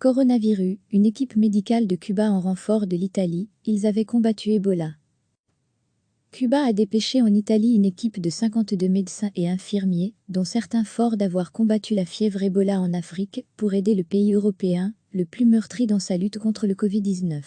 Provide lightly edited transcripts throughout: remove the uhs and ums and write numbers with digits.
Coronavirus, une équipe médicale de Cuba en renfort de l'Italie, ils avaient combattu Ebola. Cuba a dépêché en Italie une équipe de 52 médecins et infirmiers, dont certains forts d'avoir combattu la fièvre Ebola en Afrique, pour aider le pays européen, le plus meurtri dans sa lutte contre le Covid-19.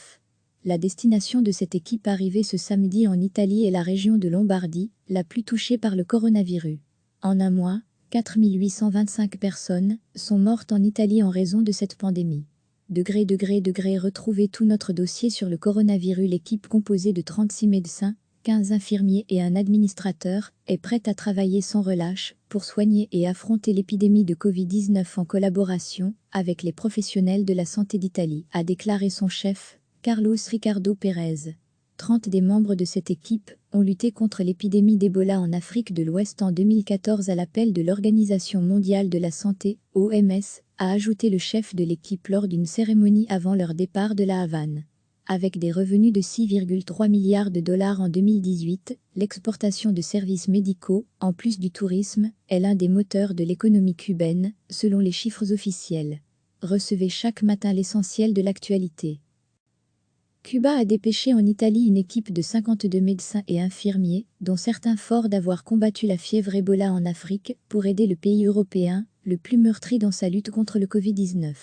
La destination de cette équipe arrivée ce samedi en Italie est la région de Lombardie, la plus touchée par le coronavirus. En un mois, 4 825 personnes sont mortes en Italie en raison de cette pandémie. Retrouvez tout notre dossier sur le coronavirus. L'équipe composée de 36 médecins, 15 infirmiers et un administrateur est prête à travailler sans relâche pour soigner et affronter l'épidémie de Covid-19 en collaboration avec les professionnels de la santé d'Italie, a déclaré son chef, Carlos Ricardo Pérez. 30 des membres de cette équipe ont lutté contre l'épidémie d'Ebola en Afrique de l'Ouest en 2014 à l'appel de l'Organisation mondiale de la santé, OMS, a ajouté le chef de l'équipe lors d'une cérémonie avant leur départ de La Havane. Avec des revenus de 6,3 milliards de dollars en 2018, l'exportation de services médicaux, en plus du tourisme, est l'un des moteurs de l'économie cubaine, selon les chiffres officiels. Recevez chaque matin l'essentiel de l'actualité. Cuba a dépêché en Italie une équipe de 52 médecins et infirmiers, dont certains forts d'avoir combattu la fièvre Ebola en Afrique, pour aider le pays européen, le plus meurtri dans sa lutte contre le Covid-19.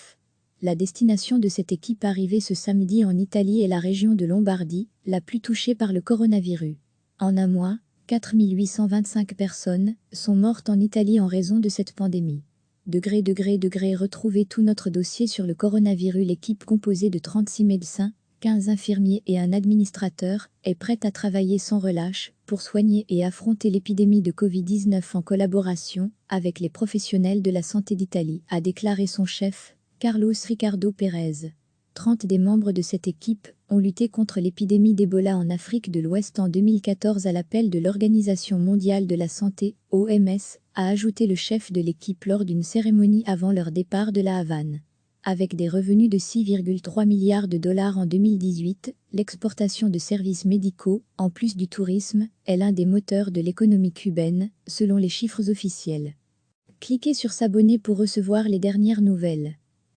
La destination de cette équipe arrivée ce samedi en Italie est la région de Lombardie, la plus touchée par le coronavirus. En un mois, 4 825 personnes sont mortes en Italie en raison de cette pandémie. Retrouvez tout notre dossier sur le coronavirus. L'équipe composée de 36 médecins, 15 infirmiers et un administrateur est prête à travailler sans relâche pour soigner et affronter l'épidémie de Covid-19 en collaboration avec les professionnels de la santé d'Italie, a déclaré son chef, Carlos Ricardo Pérez. 30 des membres de cette équipe ont lutté contre l'épidémie d'Ebola en Afrique de l'Ouest en 2014 à l'appel de l'Organisation mondiale de la santé, OMS, a ajouté le chef de l'équipe lors d'une cérémonie avant leur départ de La Havane. Avec des revenus de 6,3 milliards de dollars en 2018, l'exportation de services médicaux, en plus du tourisme, est l'un des moteurs de l'économie cubaine, selon les chiffres officiels. Cliquez sur s'abonner pour recevoir les dernières nouvelles.